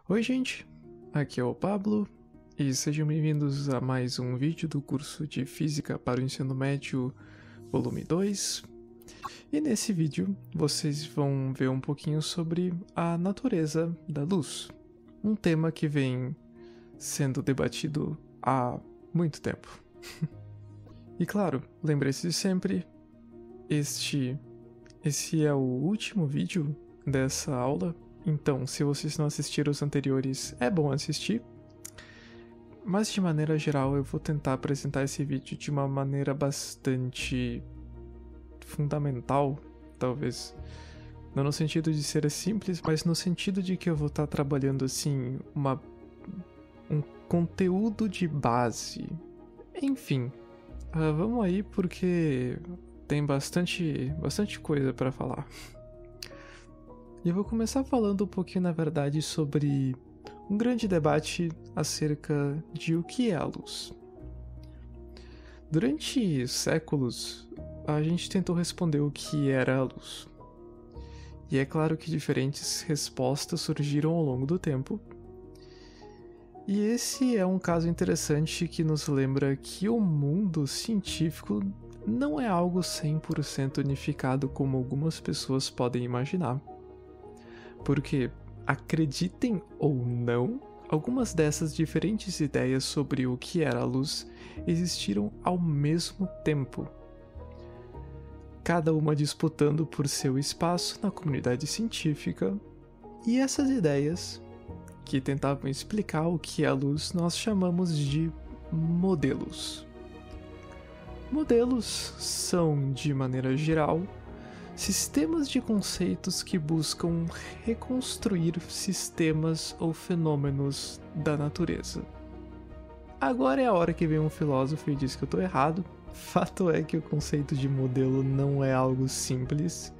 Oi gente, aqui é o Pablo e sejam bem-vindos a mais um vídeo do curso de Física para o Ensino Médio, volume 2. E nesse vídeo vocês vão ver um pouquinho sobre a natureza da luz, um tema que vem sendo debatido há muito tempo. E claro, lembre-se de sempre, esse é o último vídeo dessa aula. Então, se vocês não assistiram os anteriores, é bom assistir. Mas de maneira geral, eu vou tentar apresentar esse vídeo de uma maneira bastante fundamental, talvez. Não no sentido de ser simples, mas no sentido de que eu vou estar trabalhando assim um conteúdo de base. Enfim, vamos aí porque tem bastante coisa para falar. E eu vou começar falando um pouquinho, na verdade, sobre um grande debate acerca de o que é a luz. Durante séculos, a gente tentou responder o que era a luz. E é claro que diferentes respostas surgiram ao longo do tempo. E esse é um caso interessante que nos lembra que o mundo científico não é algo 100% unificado como algumas pessoas podem imaginar. Porque, acreditem ou não, algumas dessas diferentes ideias sobre o que era a luz existiram ao mesmo tempo. Cada uma disputando por seu espaço na comunidade científica, e essas ideias, que tentavam explicar o que é a luz, nós chamamos de modelos. Modelos são, de maneira geral, sistemas de conceitos que buscam reconstruir sistemas ou fenômenos da natureza. Agora é a hora que vem um filósofo e diz que eu tô errado. Fato é que o conceito de modelo não é algo simples.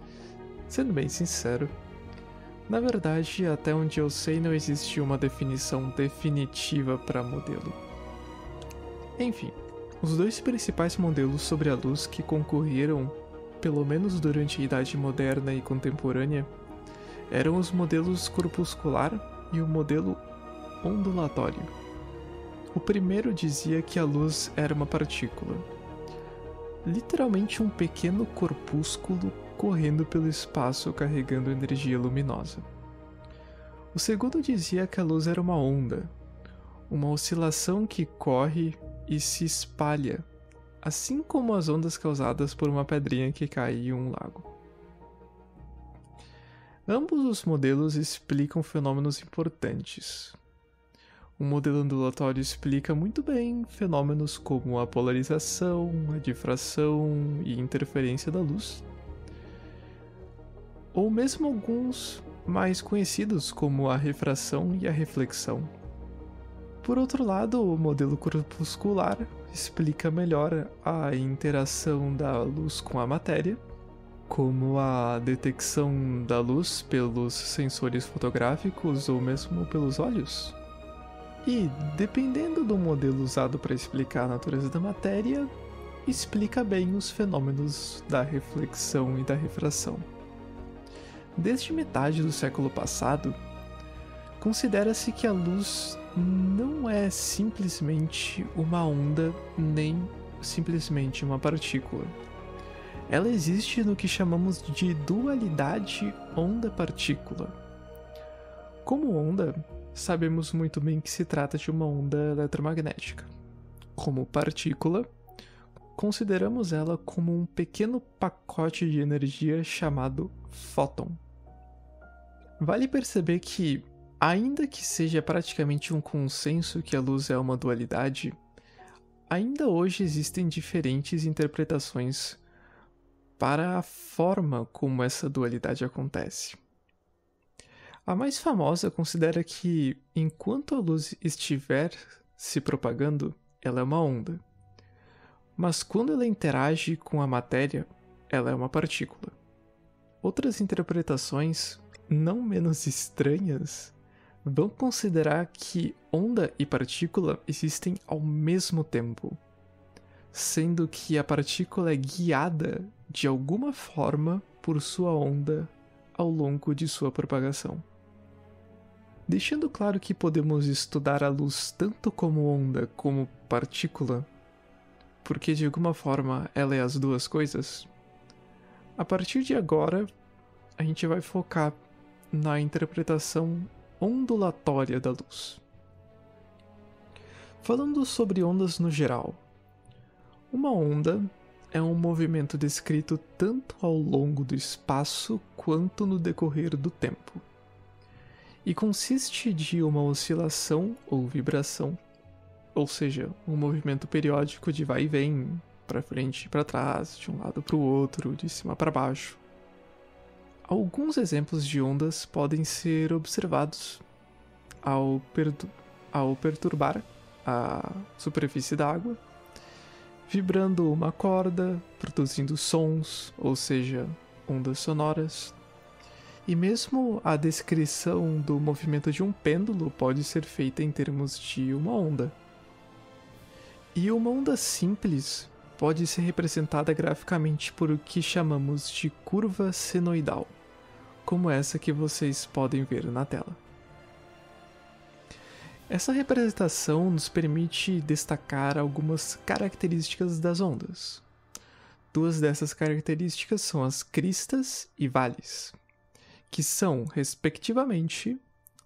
Sendo bem sincero, na verdade, até onde eu sei, não existe uma definição definitiva para modelo. Enfim, os dois principais modelos sobre a luz que concorreram, pelo menos durante a Idade Moderna e Contemporânea, eram os modelos corpuscular e o modelo ondulatório. O primeiro dizia que a luz era uma partícula, literalmente um pequeno corpúsculo correndo pelo espaço carregando energia luminosa. O segundo dizia que a luz era uma onda, uma oscilação que corre e se espalha, assim como as ondas causadas por uma pedrinha que cai em um lago. Ambos os modelos explicam fenômenos importantes. O modelo ondulatório explica muito bem fenômenos como a polarização, a difração e interferência da luz, ou mesmo alguns mais conhecidos como a refração e a reflexão. Por outro lado, o modelo corpuscular explica melhor a interação da luz com a matéria, como a detecção da luz pelos sensores fotográficos ou mesmo pelos olhos. E, dependendo do modelo usado para explicar a natureza da matéria, explica bem os fenômenos da reflexão e da refração. Desde metade do século passado, considera-se que a luz não é simplesmente uma onda nem simplesmente uma partícula. Ela existe no que chamamos de dualidade onda-partícula. Como onda, sabemos muito bem que se trata de uma onda eletromagnética. Como partícula, consideramos ela como um pequeno pacote de energia chamado fóton. Vale perceber que, ainda que seja praticamente um consenso que a luz é uma dualidade, ainda hoje existem diferentes interpretações para a forma como essa dualidade acontece. A mais famosa considera que, enquanto a luz estiver se propagando, ela é uma onda. Mas quando ela interage com a matéria, ela é uma partícula. Outras interpretações, não menos estranhas, vão considerar que onda e partícula existem ao mesmo tempo, sendo que a partícula é guiada de alguma forma por sua onda ao longo de sua propagação. Deixando claro que podemos estudar a luz tanto como onda como partícula, porque de alguma forma ela é as duas coisas, a partir de agora a gente vai focar na interpretação ondulatória da luz. Falando sobre ondas no geral, uma onda é um movimento descrito tanto ao longo do espaço quanto no decorrer do tempo, e consiste de uma oscilação ou vibração, ou seja, um movimento periódico de vai e vem, para frente e para trás, de um lado para o outro, de cima para baixo. Alguns exemplos de ondas podem ser observados ao perturbar a superfície da água, vibrando uma corda, produzindo sons, ou seja, ondas sonoras. E mesmo a descrição do movimento de um pêndulo pode ser feita em termos de uma onda. E uma onda simples pode ser representada graficamente por o que chamamos de curva senoidal, como essa que vocês podem ver na tela. Essa representação nos permite destacar algumas características das ondas. Duas dessas características são as cristas e vales, que são, respectivamente,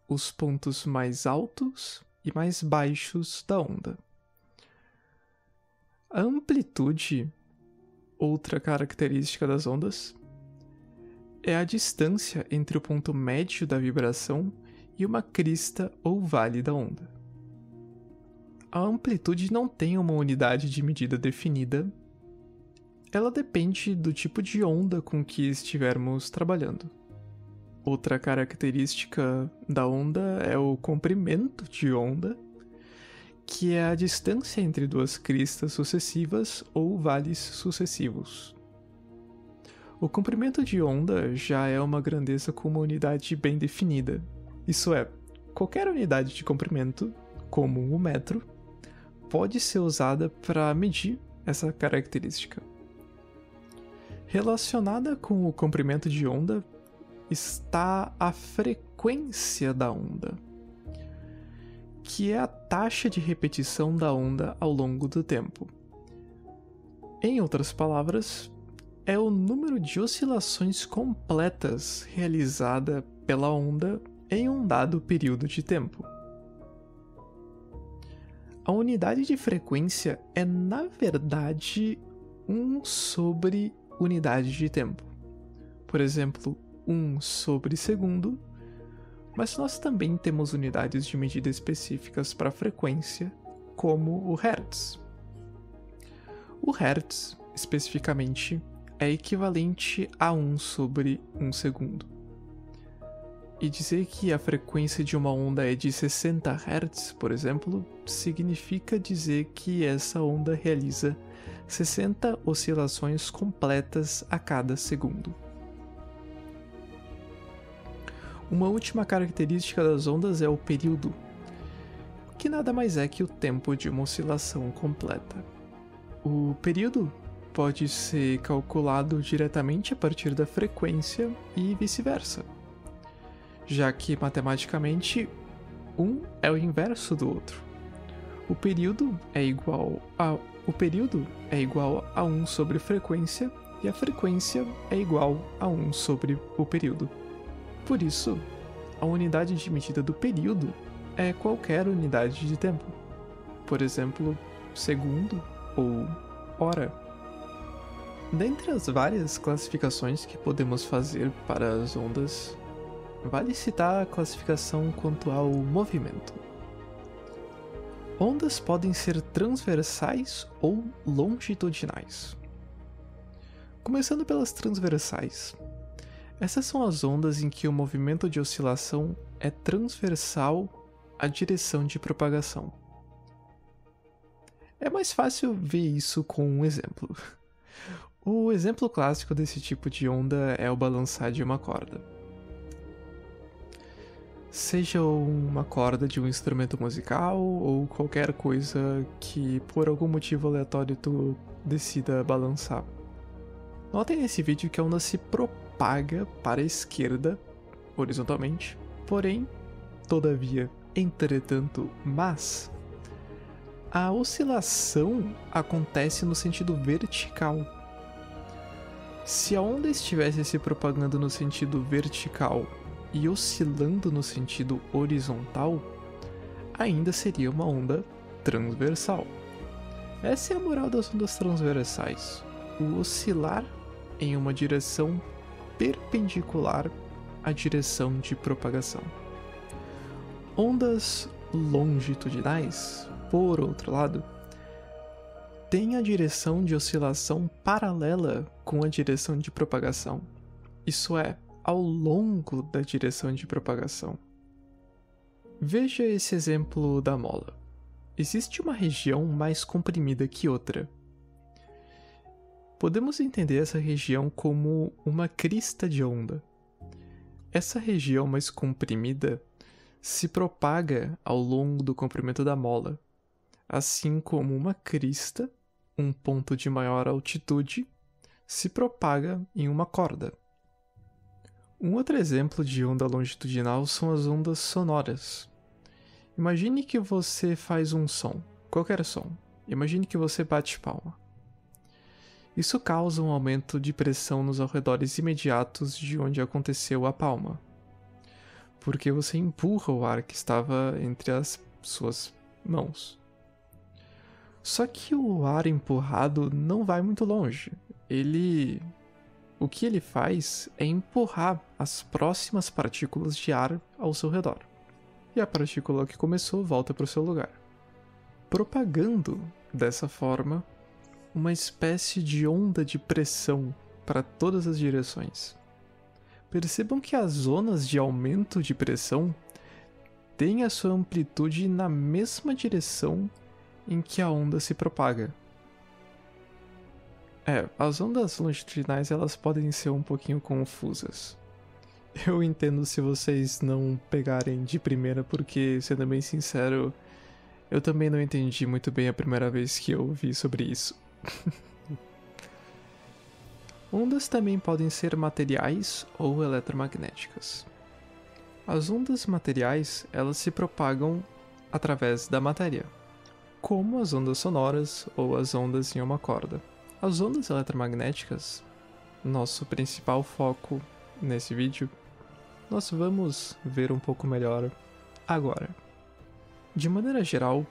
os pontos mais altos e mais baixos da onda. A amplitude, outra característica das ondas, é a distância entre o ponto médio da vibração e uma crista ou vale da onda. A amplitude não tem uma unidade de medida definida, ela depende do tipo de onda com que estivermos trabalhando. Outra característica da onda é o comprimento de onda, que é a distância entre duas cristas sucessivas ou vales sucessivos. O comprimento de onda já é uma grandeza com uma unidade bem definida. Isso é, qualquer unidade de comprimento, como um metro, pode ser usada para medir essa característica. Relacionada com o comprimento de onda está a frequência da onda, que é a taxa de repetição da onda ao longo do tempo. Em outras palavras, é o número de oscilações completas realizada pela onda em um dado período de tempo. A unidade de frequência é, na verdade, 1 sobre unidade de tempo. Por exemplo, 1 sobre segundo, mas nós também temos unidades de medida específicas para frequência, como o Hertz. O Hertz, especificamente, é equivalente a 1 sobre 1 segundo. E dizer que a frequência de uma onda é de 60 Hz, por exemplo, significa dizer que essa onda realiza 60 oscilações completas a cada segundo. Uma última característica das ondas é o período, que nada mais é que o tempo de uma oscilação completa. O período pode ser calculado diretamente a partir da frequência e vice-versa, já que matematicamente um é o inverso do outro. O período é igual a 1 sobre frequência e a frequência é igual a 1 sobre o período. Por isso, a unidade de medida do período é qualquer unidade de tempo, por exemplo, segundo ou hora. Dentre as várias classificações que podemos fazer para as ondas, vale citar a classificação quanto ao movimento. Ondas podem ser transversais ou longitudinais. Começando pelas transversais. Essas são as ondas em que o movimento de oscilação é transversal à direção de propagação. É mais fácil ver isso com um exemplo. O exemplo clássico desse tipo de onda é o balançar de uma corda. Seja uma corda de um instrumento musical ou qualquer coisa que por algum motivo aleatório tu decida balançar. Notem nesse vídeo que a onda se propaga para a esquerda, horizontalmente, porém todavia, entretanto, mas a oscilação acontece no sentido vertical. Se a onda estivesse se propagando no sentido vertical e oscilando no sentido horizontal, ainda seria uma onda transversal. Essa é a moral das ondas transversais: o oscilar em uma direção perpendicular à direção de propagação. Ondas longitudinais, por outro lado, têm a direção de oscilação paralela com a direção de propagação, isso é, ao longo da direção de propagação. Veja esse exemplo da mola. Existe uma região mais comprimida que outra. Podemos entender essa região como uma crista de onda. Essa região mais comprimida se propaga ao longo do comprimento da mola, assim como uma crista, um ponto de maior altitude, se propaga em uma corda. Um outro exemplo de onda longitudinal são as ondas sonoras. Imagine que você faz um som, qualquer som. Imagine que você bate palma. Isso causa um aumento de pressão nos arredores imediatos de onde aconteceu a palma, porque você empurra o ar que estava entre as suas mãos. Só que o ar empurrado não vai muito longe. O que ele faz é empurrar as próximas partículas de ar ao seu redor. E a partícula que começou volta para o seu lugar, propagando dessa forma uma espécie de onda de pressão para todas as direções. Percebam que as zonas de aumento de pressão têm a sua amplitude na mesma direção em que a onda se propaga. As ondas longitudinais elas podem ser um pouquinho confusas. Eu entendo se vocês não pegarem de primeira, porque, sendo bem sincero, eu também não entendi muito bem a primeira vez que eu ouvi sobre isso. Ondas também podem ser materiais ou eletromagnéticas. As ondas materiais, elas se propagam através da matéria, como as ondas sonoras ou as ondas em uma corda. As ondas eletromagnéticas, nosso principal foco nesse vídeo, nós vamos ver um pouco melhor agora. De maneira geral,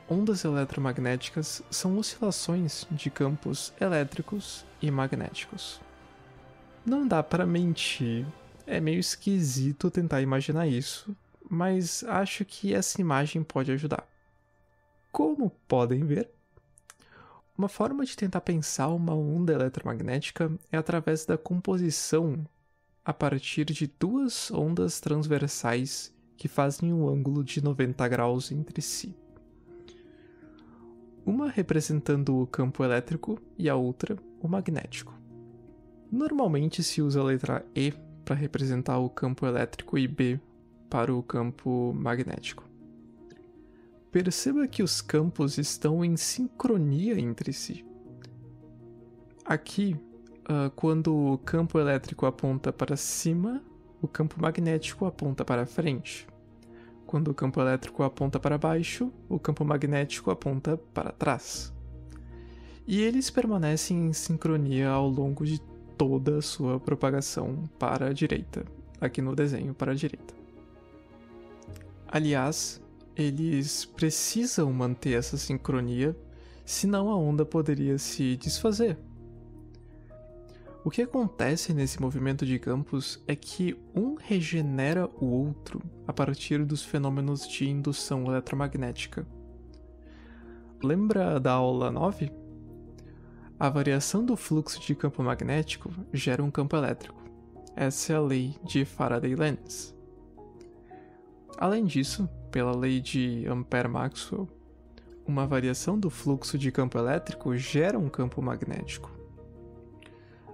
ondas eletromagnéticas são oscilações de campos elétricos e magnéticos. Não dá para mentir, é meio esquisito tentar imaginar isso, mas acho que essa imagem pode ajudar. Como podem ver, uma forma de tentar pensar uma onda eletromagnética é através da composição a partir de duas ondas transversais que fazem um ângulo de 90 graus entre si. Uma representando o campo elétrico e a outra o magnético. Normalmente se usa a letra E para representar o campo elétrico e B para o campo magnético. Perceba que os campos estão em sincronia entre si. Aqui, quando o campo elétrico aponta para cima, o campo magnético aponta para frente. Quando o campo elétrico aponta para baixo, o campo magnético aponta para trás. E eles permanecem em sincronia ao longo de toda a sua propagação para a direita, aqui no desenho para a direita. Aliás, eles precisam manter essa sincronia, senão a onda poderia se desfazer. O que acontece nesse movimento de campos é que um regenera o outro a partir dos fenômenos de indução eletromagnética. Lembra da aula 9? A variação do fluxo de campo magnético gera um campo elétrico. Essa é a lei de Faraday-Lenz. Além disso, pela lei de Ampère-Maxwell, uma variação do fluxo de campo elétrico gera um campo magnético.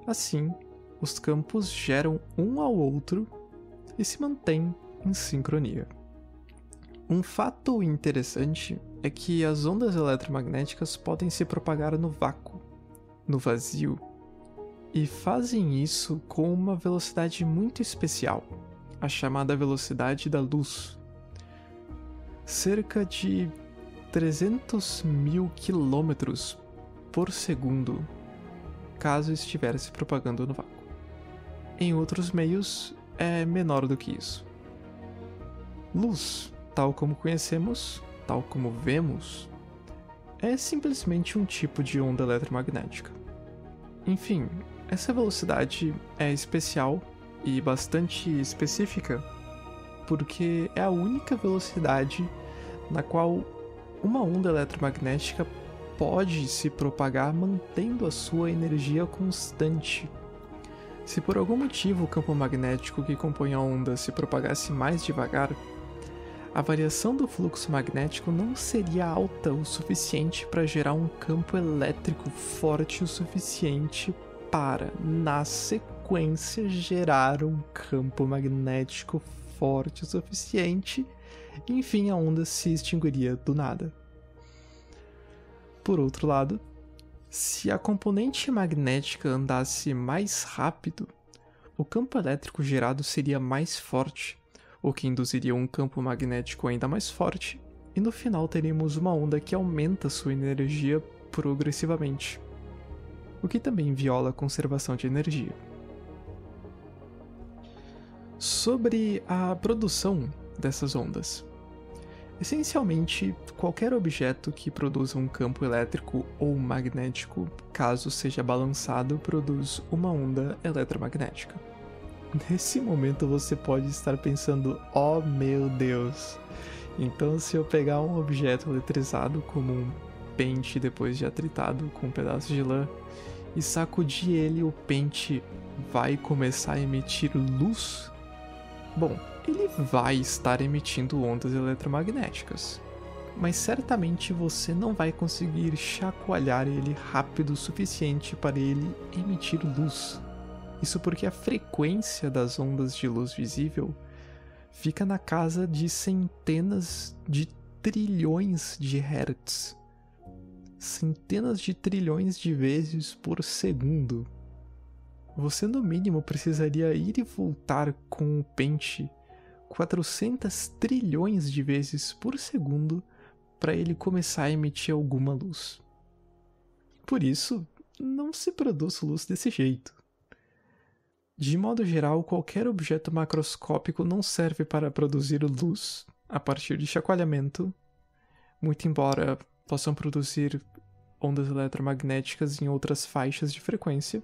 Assim, os campos geram um ao outro e se mantêm em sincronia. Um fato interessante é que as ondas eletromagnéticas podem se propagar no vácuo, no vazio, e fazem isso com uma velocidade muito especial, a chamada velocidade da luz. cerca de 300 mil quilômetros por segundo, caso estiver se propagando no vácuo. Em outros meios, é menor do que isso. Luz, tal como conhecemos, tal como vemos, é simplesmente um tipo de onda eletromagnética. Enfim, essa velocidade é especial e bastante específica porque é a única velocidade na qual uma onda eletromagnética pode se propagar mantendo a sua energia constante. Se por algum motivo o campo magnético que compõe a onda se propagasse mais devagar, a variação do fluxo magnético não seria alta o suficiente para gerar um campo elétrico forte o suficiente para, na sequência, gerar um campo magnético forte o suficiente, e enfim a onda se extinguiria do nada. Por outro lado, se a componente magnética andasse mais rápido, o campo elétrico gerado seria mais forte, o que induziria um campo magnético ainda mais forte, e no final teríamos uma onda que aumenta sua energia progressivamente, o que também viola a conservação de energia. Sobre a produção dessas ondas. Essencialmente, qualquer objeto que produza um campo elétrico ou magnético, caso seja balançado, produz uma onda eletromagnética. Nesse momento você pode estar pensando, oh meu Deus, então se eu pegar um objeto eletrizado como um pente depois de atritado com um pedaço de lã e sacudir ele, o pente vai começar a emitir luz? Bom, ele vai estar emitindo ondas eletromagnéticas, mas certamente você não vai conseguir chacoalhar ele rápido o suficiente para ele emitir luz. Isso porque a frequência das ondas de luz visível fica na casa de centenas de trilhões de hertz. Centenas de trilhões de vezes por segundo. Você no mínimo precisaria ir e voltar com o pente 400 trilhões de vezes por segundo para ele começar a emitir alguma luz. Por isso, não se produz luz desse jeito. De modo geral, qualquer objeto macroscópico não serve para produzir luz a partir de chacoalhamento, muito embora possam produzir ondas eletromagnéticas em outras faixas de frequência,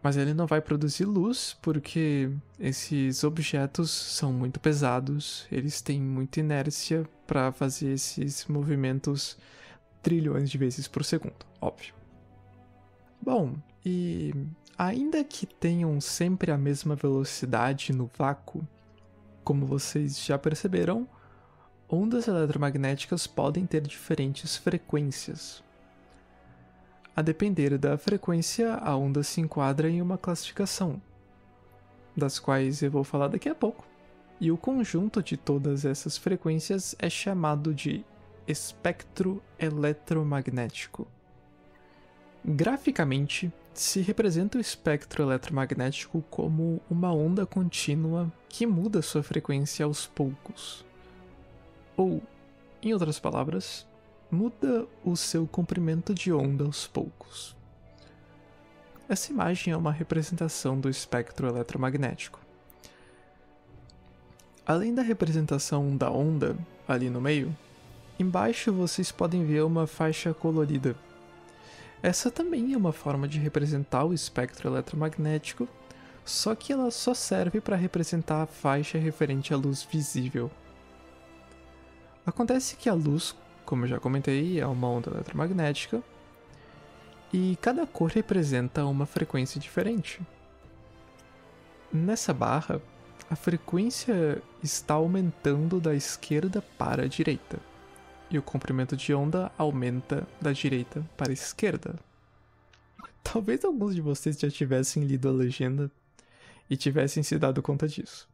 mas ele não vai produzir luz porque esses objetos são muito pesados, eles têm muita inércia para fazer esses movimentos trilhões de vezes por segundo, óbvio. Bom, e ainda que tenham sempre a mesma velocidade no vácuo, como vocês já perceberam, ondas eletromagnéticas podem ter diferentes frequências. A depender da frequência, a onda se enquadra em uma classificação, das quais eu vou falar daqui a pouco, e o conjunto de todas essas frequências é chamado de espectro eletromagnético. Graficamente, se representa o espectro eletromagnético como uma onda contínua que muda sua frequência aos poucos. Ou, em outras palavras, muda o seu comprimento de onda aos poucos. Essa imagem é uma representação do espectro eletromagnético. Além da representação da onda, ali no meio, embaixo vocês podem ver uma faixa colorida. Essa também é uma forma de representar o espectro eletromagnético, só que ela só serve para representar a faixa referente à luz visível. Acontece que a luz, como eu já comentei, é uma onda eletromagnética, e cada cor representa uma frequência diferente. Nessa barra, a frequência está aumentando da esquerda para a direita, e o comprimento de onda aumenta da direita para a esquerda. Talvez alguns de vocês já tivessem lido a legenda e tivessem se dado conta disso.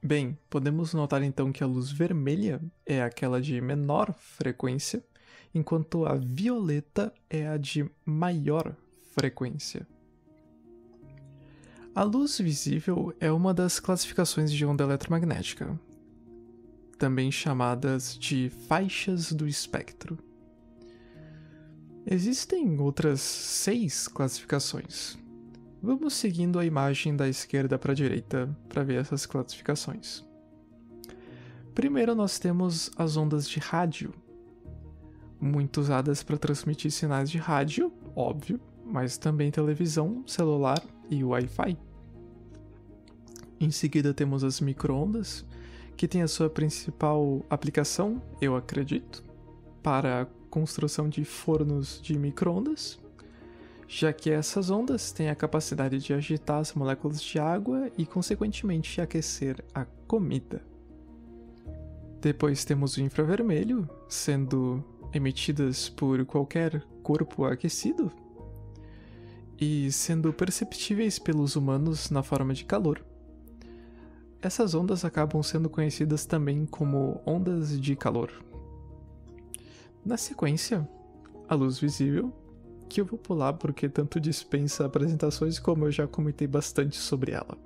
Bem, podemos notar então que a luz vermelha é aquela de menor frequência, enquanto a violeta é a de maior frequência. A luz visível é uma das classificações de onda eletromagnética. também chamadas de faixas do espectro. Existem outras 6 classificações. Vamos seguindo a imagem da esquerda para a direita para ver essas classificações. Primeiro nós temos as ondas de rádio, muito usadas para transmitir sinais de rádio, óbvio, mas também televisão, celular e Wi-Fi. Em seguida temos as micro-ondas, que tem a sua principal aplicação, eu acredito, para a construção de fornos de micro-ondas, já que essas ondas têm a capacidade de agitar as moléculas de água e, consequentemente, aquecer a comida. Depois temos o infravermelho, sendo emitidas por qualquer corpo aquecido e sendo perceptíveis pelos humanos na forma de calor. Essas ondas acabam sendo conhecidas também como ondas de calor. Na sequência, a luz visível, que eu vou pular porque tanto dispensa apresentações como eu já comentei bastante sobre ela.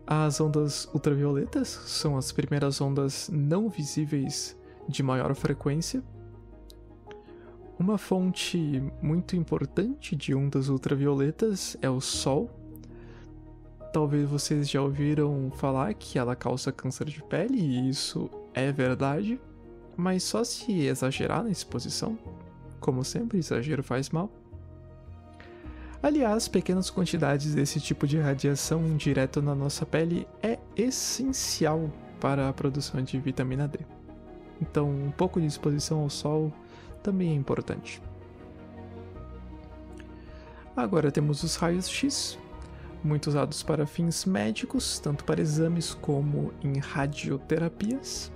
As ondas ultravioletas são as primeiras ondas não visíveis de maior frequência. Uma fonte muito importante de ondas ultravioletas é o Sol. Talvez vocês já ouviram falar que ela causa câncer de pele, e isso é verdade, mas só se exagerar na exposição. Como sempre, exagero faz mal. Aliás, pequenas quantidades desse tipo de radiação direto na nossa pele é essencial para a produção de vitamina D. Então, um pouco de exposição ao sol também é importante. Agora temos os raios X, muito usados para fins médicos, tanto para exames como em radioterapias.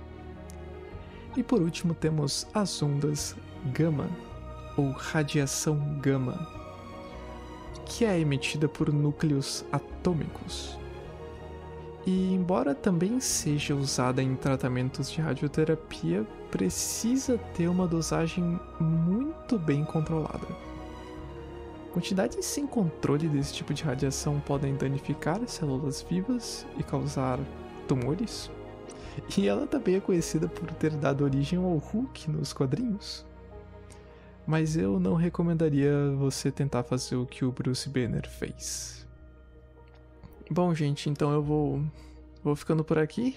E por último temos as ondas gama, ou radiação gama, que é emitida por núcleos atômicos. E embora também seja usada em tratamentos de radioterapia, precisa ter uma dosagem muito bem controlada. Quantidades sem controle desse tipo de radiação podem danificar células vivas e causar tumores. E ela também é conhecida por ter dado origem ao Hulk nos quadrinhos. Mas eu não recomendaria você tentar fazer o que o Bruce Banner fez. Bom, gente, então eu vou ficando por aqui.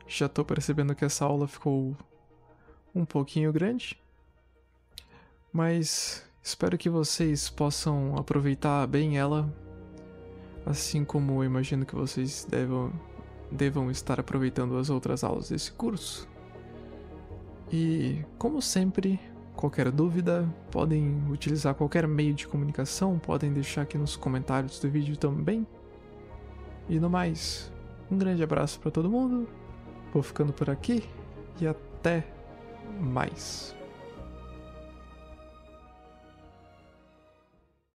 Já tô percebendo que essa aula ficou um pouquinho grande. Mas espero que vocês possam aproveitar bem ela. Assim como eu imagino que vocês devam estar aproveitando as outras aulas desse curso. E, como sempre, qualquer dúvida, podem utilizar qualquer meio de comunicação, podem deixar aqui nos comentários do vídeo também. E no mais, um grande abraço para todo mundo, vou ficando por aqui e até mais.